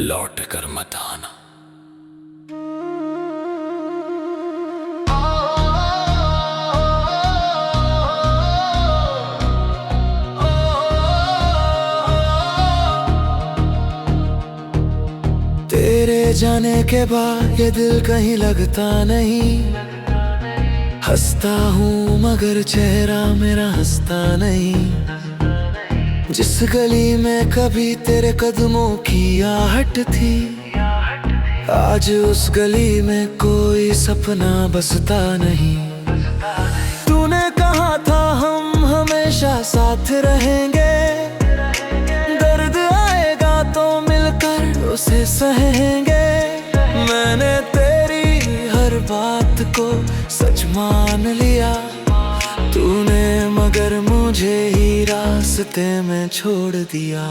लौट कर मत आना। तेरे जाने के बाद ये दिल कहीं लगता नहीं। हंसता हूँ मगर चेहरा मेरा हंसता नहीं। जिस गली में कभी तेरे कदमों की आहट थी, आज उस गली में कोई सपना बसता नहीं। तूने कहा था हम हमेशा साथ रहेंगे, दर्द आएगा तो मिलकर उसे सहेंगे। मैंने तेरी हर बात को सच मान लिया, तूने मगर मुझे ही रास्ते में छोड़ दिया।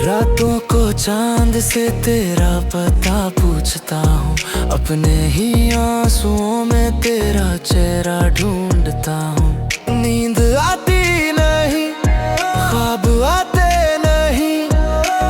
रातों को चांद से तेरा पता पूछता हूँ, अपने ही आंसुओं में तेरा चेहरा ढूंढता हूँ। नींद आती नहीं, ख्वाब आते नहीं,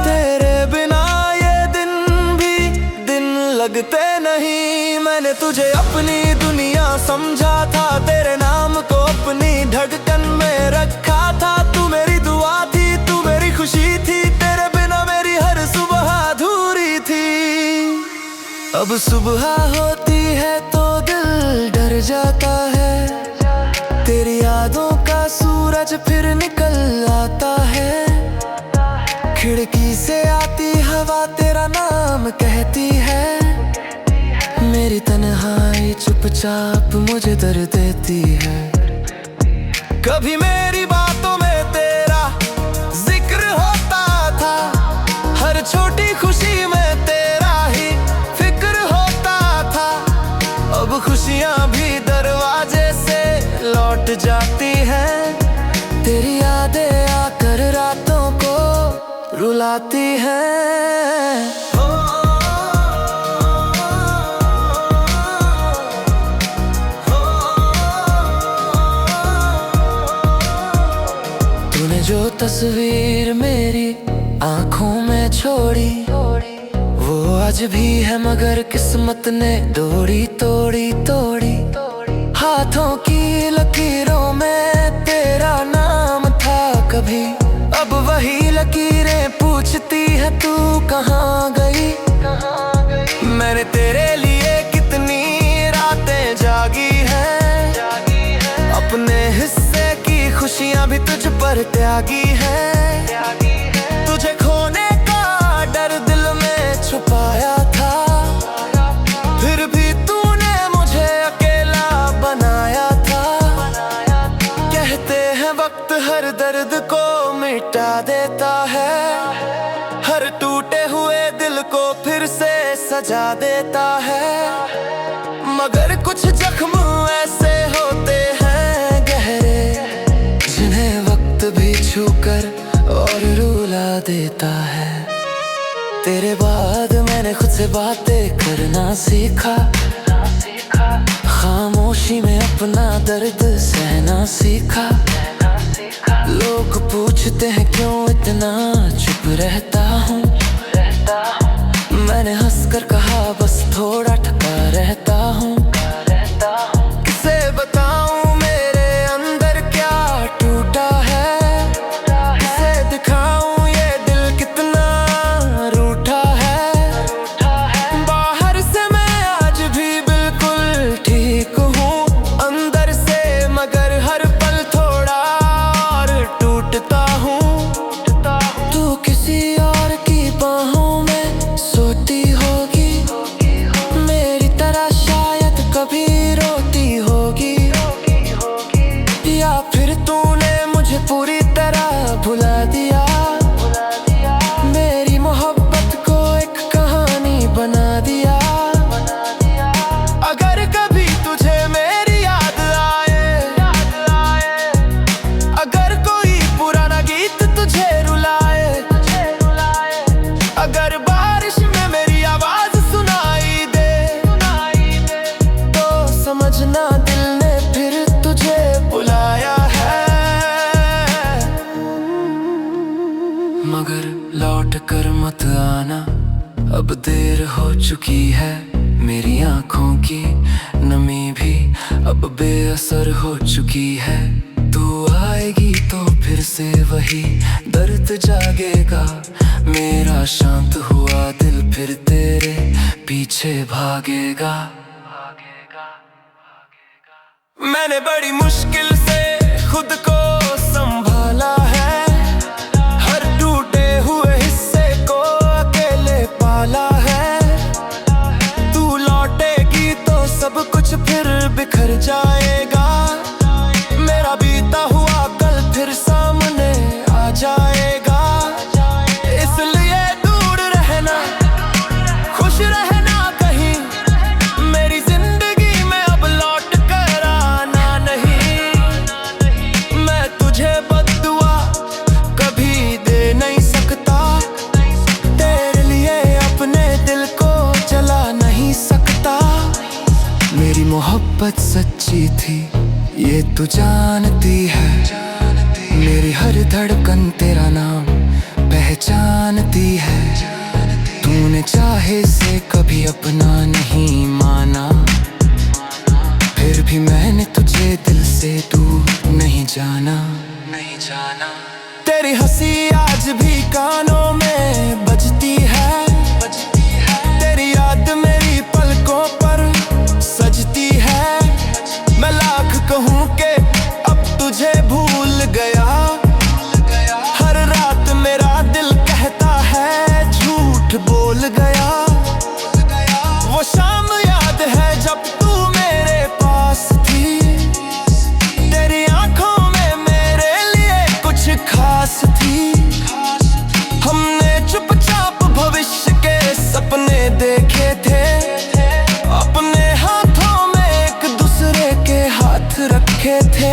तेरे बिना ये दिन भी दिन लगते नहीं। मैंने तुझे अपनी दुनिया समझा था, तेरे नाम को अपनी धड़कन में रखा था। तू मेरी दुआ थी, तू मेरी खुशी थी, तेरे बिना मेरी हर सुबह अधूरी थी। अब सुबह होती है तो दिल डर जाता है, तेरी यादों का सूरज फिर निकल आता है। खिड़की से आती हवा तेरा नाम कहती है, मेरी तन्हाई चुपचाप मुझे दर्द देती है। कभी मेरी बातों में तेरा जिक्र होता था, हर छोटी खुशी में तेरा ही फिक्र होता था। अब खुशियां भी दरवाजे से लौट जाती हैं, तेरी यादें आकर रातों को रुलाती हैं। जो तस्वीर मेरी आंखों में छोड़ी, वो आज भी है मगर किस्मत ने डोरी तोड़ी तोड़ी। हाथों की लकीरों में तेरा नाम था कभी, अब वही लकीरें पूछती है तू कहाँ गई। मैंने तेरे लिए कितनी रातें जागी हैं, अपने हिस्से की खुशियां भी तुझ पर त्यागी है। तुझे खोने का डर दिल में छुपाया था, फिर भी तूने मुझे अकेला बनाया था। कहते हैं वक्त हर दर्द को मिटा देता है, हर टूटे हुए दिल को फिर से सजा देता है। मगर कुछ जख्म ऐसे होते हैं गहरे, जिन्हें वक्त भी छूकर और रुला देता है। तेरे बाद मैंने खुद से बातें करना सीखा, खामोशी में अपना दर्द सहना सीखा। लोग पूछते हैं क्यों इतना चुप रहता हूँ, मैंने हंसकर कहा बस थोड़ा ठका रहता हूँ। किसे बताऊं मेरे अंदर क्या टूटा है, किसे दिखाऊं ये दिल कितना रूठा है। बाहर से मैं आज भी बिल्कुल ठीक हूँ, अंदर से मगर हर पल थोड़ा और टूटता हूँ। तू किसी और की अब देर हो चुकी है, मेरी आंखों की नमी भी अब बेअसर हो चुकी है। तू आएगी तो फिर से वही दर्द जागेगा, मेरा शांत हुआ दिल फिर तेरे पीछे भागेगा। मैंने बड़ी मुश्किल से खुद को संभाला है, हर टूटे हुए हिस्से को अकेले पाला है। तू लौटेगी तो सब कुछ फिर बिखर जाएगा, मेरा बीता हुआ कल फिर सामने आ जाएगा। इसलिए दूर रहना, खुश रहना कहीं, मेरी जिंदगी में अब लौट कर आना नहीं। मैं तुझे बद्दुआ कभी दे नहीं सकता, तेरे लिए अपने दिल को जला नहीं सकता। मेरी मोहब्बत सच्ची थी ये तू जानती है, मेरी हर धड़कन तेरा नाम पहचानती है। तूने चाहे से कभी अपना नहीं माना, फिर भी मैंने तुझे दिल से दूर नहीं जाना। तेरी हंसी आज भी कानों में बजती है, तेरी याद मेरी पलकों पर सजती है। मैं लाख कहूँ कि अब तुझे भूल गया, हर रात मेरा दिल कहता है झूठ बोल गया। वो शाम याद है जब तू मेरे पास थी, तेरी आंखों में मेरे लिए कुछ खास थी। हमने चुपचाप भविष्य के सपने देखे थे, अपने हाथों में एक दूसरे के हाथ रखे थे।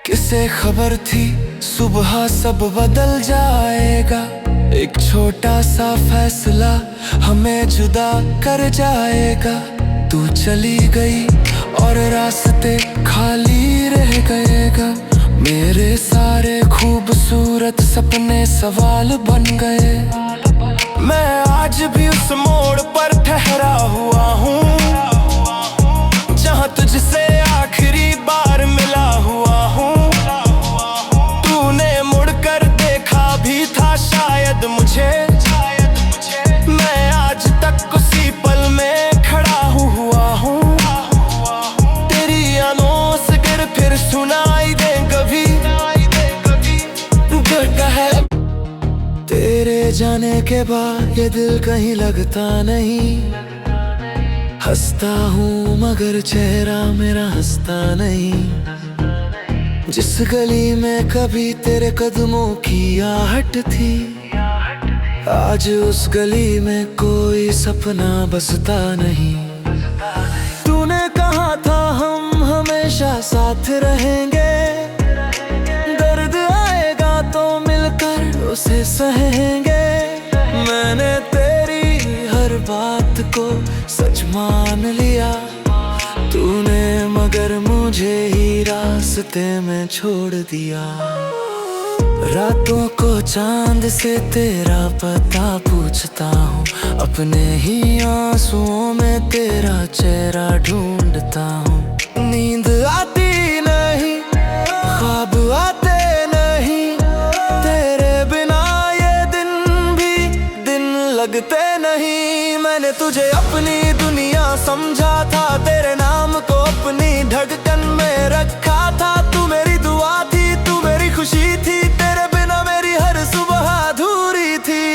किसे खबर थी सुबह सब बदल जाएगा, एक छोटा सा फैसला हमें जुदा कर जाएगा। तू चली गई और रास्ते खाली रह गएगा, मेरे सारे खूबसूरत सपने सवाल बन गए। मैं आज भी उस मोड़ पर ठहरा हुआ हूँ, जहाँ तुझसे आखिरी बार मिला हुआ हूँ। तूने मुड़कर देखा भी था शायद मुझे, मैं आज तक उसी पल में खड़ा हुआ हूँ। तेरी आनों से गिर फिर सुनाई दे कभी तेरे जाने के बाद ये दिल कहीं लगता नहीं। हंसता हूँ मगर चेहरा मेरा हंसता नहीं। जिस गली में कभी तेरे कदमों की आहट थी, आज उस गली में कोई सपना बसता नहीं। तूने कहा था हम हमेशा साथ रहेंगे, दर्द आएगा तो मिलकर उसे सहेंगे। मैंने तेरी हर बात को सच मान लिया, तूने मगर मुझे ही रास्ते में छोड़ दिया। रातों को चांद से तेरा पता पूछता हूँ, अपने ही आंसुओं में तेरा चेहरा ढूंढता हूँ। नींद आती नहीं, ख्वाब आते नहीं, तेरे बिना ये दिन भी दिन लगते नहीं। मैंने तुझे अपनी दुनिया समझा था, तेरे नाम को अपनी धड़कन में रखा था। तू मेरी दुआ थी, तू मेरी खुशी थी, तेरे बिना मेरी हर सुबह अधूरी थी।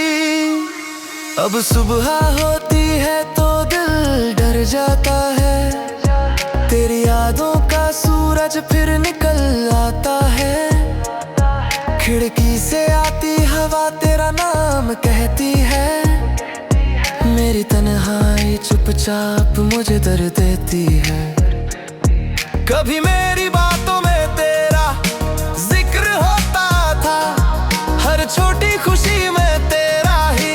अब सुबह होती है तो दिल डर जाता है, तेरी यादों का सूरज फिर निकल आता है। खिड़की से आती हवा तेरा नाम कहती है, मेरी तन्हाई चुपचाप मुझे दर्द देती है। कभी मेरी बातों में तेरा जिक्र होता था, हर छोटी खुशी में तेरा ही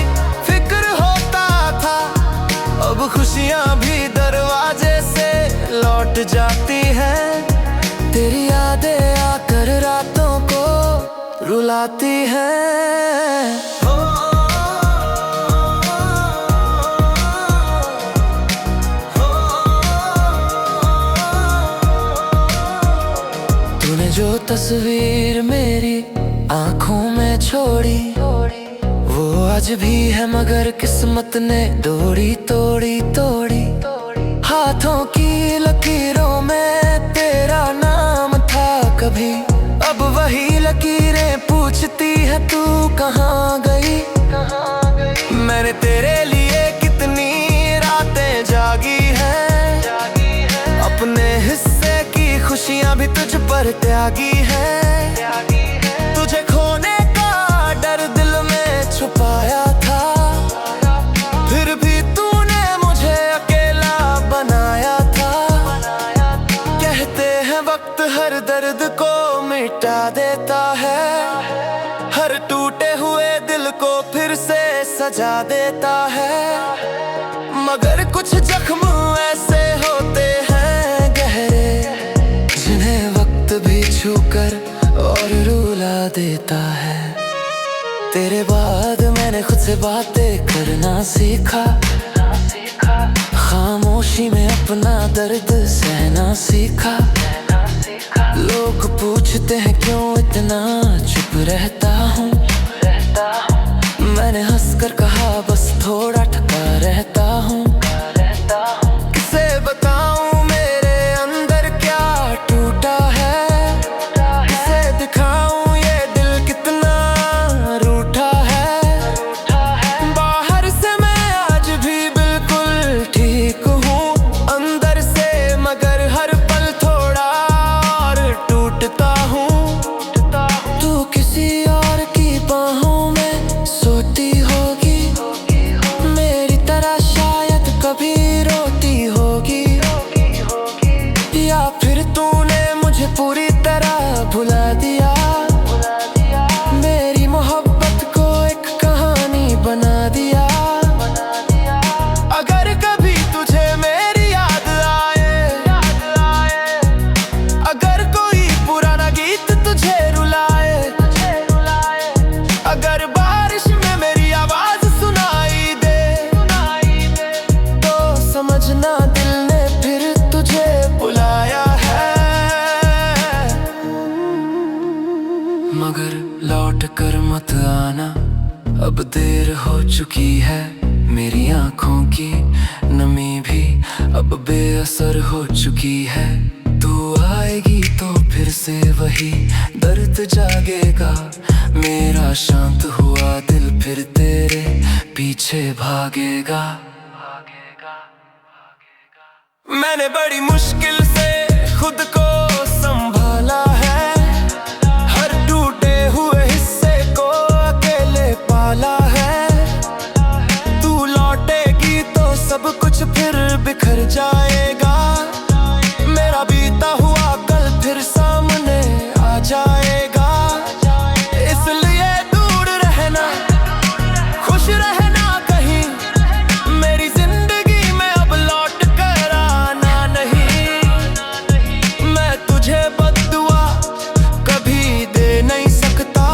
फिक्र होता था। अब खुशियाँ भी दरवाजे से लौट जाती हैं, तेरी यादें आकर रातों को रुलाती हैं। तस्वीर मेरी आंखों में छोड़ी, वो आज भी है मगर किस्मत ने तोड़ी तोड़ी। हाथों की लकीरों में तेरा नाम था कभी, अब वही लकीरें पूछती है तू कहाँ गई। मैंने तेरे लिए कितनी रातें जागी हैं, अपने हिस्से की खुशियां भी तुझ पर त्यागी हैं। तुझे खोने का डर दिल में छुपाया था, फिर भी तूने मुझे अकेला बनाया था। कहते हैं वक्त हर दर्द को मिटा देता है, हर टूटे हुए दिल को फिर से सजा देता है। मगर कुछ जख्म ऐसे होते हैं गहरे, जिन्हें वक्त भी छूकर और रुला देता है। तेरे बाद मैंने खुद से बातें करना सीखा, खामोशी में अपना दर्द सहना सीखा। लोग पूछते हैं क्यों इतना चुप रहता हूँ, मैंने हंसकर कहा बस थोड़ा थका रहता हूँ। किसे बताऊँ मेरे अंदर क्या टूटा है, किसे दिखाऊँ ये दिल कितना रूठा है। बाहर से मैं आज भी बिल्कुल ठीक हूँ, अंदर से मगर हर पल थोड़ा और टूटता हूँ। तू किसी और की बाहों में सोती होगी, मेरी तरह शायद कभी रोती होगी, या फिर तूने मुझे पूरी तरह भुला दिया। मेरी मोहब्बत को एक कहानी बना दिया। अगर कभी तुझे मेरी याद आए, अगर कोई पुराना गीत तुझे रुलाए, अगर बारिश में मेरी आवाज सुनाई दे, तो समझना दिल ने फिर तुझे बुलाया है। मगर लौट कर मत आना, अब देर हो चुकी है। मेरी आंखों की नमी भी अब बेअसर हो चुकी है। तू आएगी तो फिर से वही दर्द जागेगा, मेरा शांत हुआ दिल फिर तेरे पीछे भागेगा। मैंने बड़ी मुश्किल से खुद को संभाला है, हर टूटे हुए हिस्से को अकेले पाला है। तू लौटेगी तो सब कुछ फिर बिखर जाएगा, मेरा बीता हुआ कल फिर सामने आ जाएगा। इसलिए दूर रहना, खुश रहना कहीं, मेरी जिंदगी में अब लौट कर आना नहीं। मैं तुझे बद्दुआ कभी दे नहीं सकता,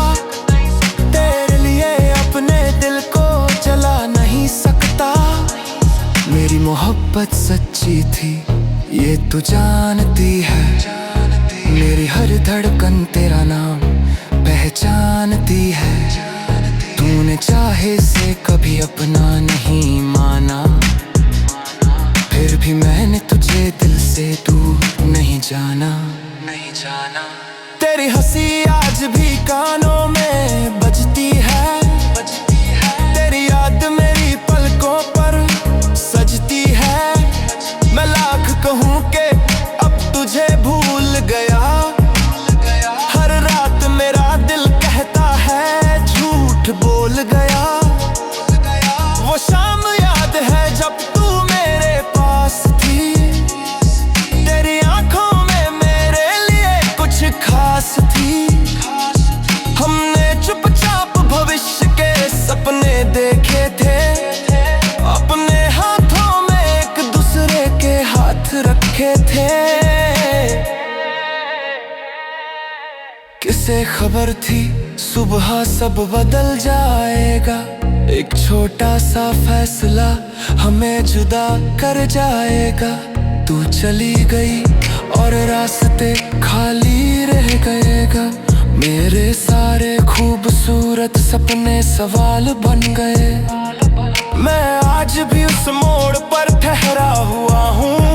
तेरे लिए अपने दिल को जला नहीं सकता। मेरी मोहब्बत सच्ची थी ये तू जानती है, मेरी हर धड़कन तेरा नाम पहचानती है। तूने चाहे से कभी अपना नहीं माना, फिर भी मैंने तुझे दिल से दूर नहीं जाना। तेरी हंसी आज भी कानों में बजती है, तेरी याद मेरी पलकों पर सजती है। मैं लाख कहूँ कि अब तुझे भूल गया, हर रात मेरा दिल कहता है झूठ बोल गया। वो शाम याद है जब तू मेरे पास थी, तेरी आंखों में मेरे लिए कुछ खास थी। हमने चुपचाप भविष्य के सपने देखे थे, अपने हाथों में एक दूसरे के हाथ रखे थे। किसे खबर थी सुबह सब बदल जाएगा, एक छोटा सा फैसला हमें जुदा कर जाएगा। तू चली गई और रास्ते खाली रह गए। खूबसूरत सपने सवाल बन गए। मैं आज भी उस मोड़ पर ठहरा हुआ हूँ,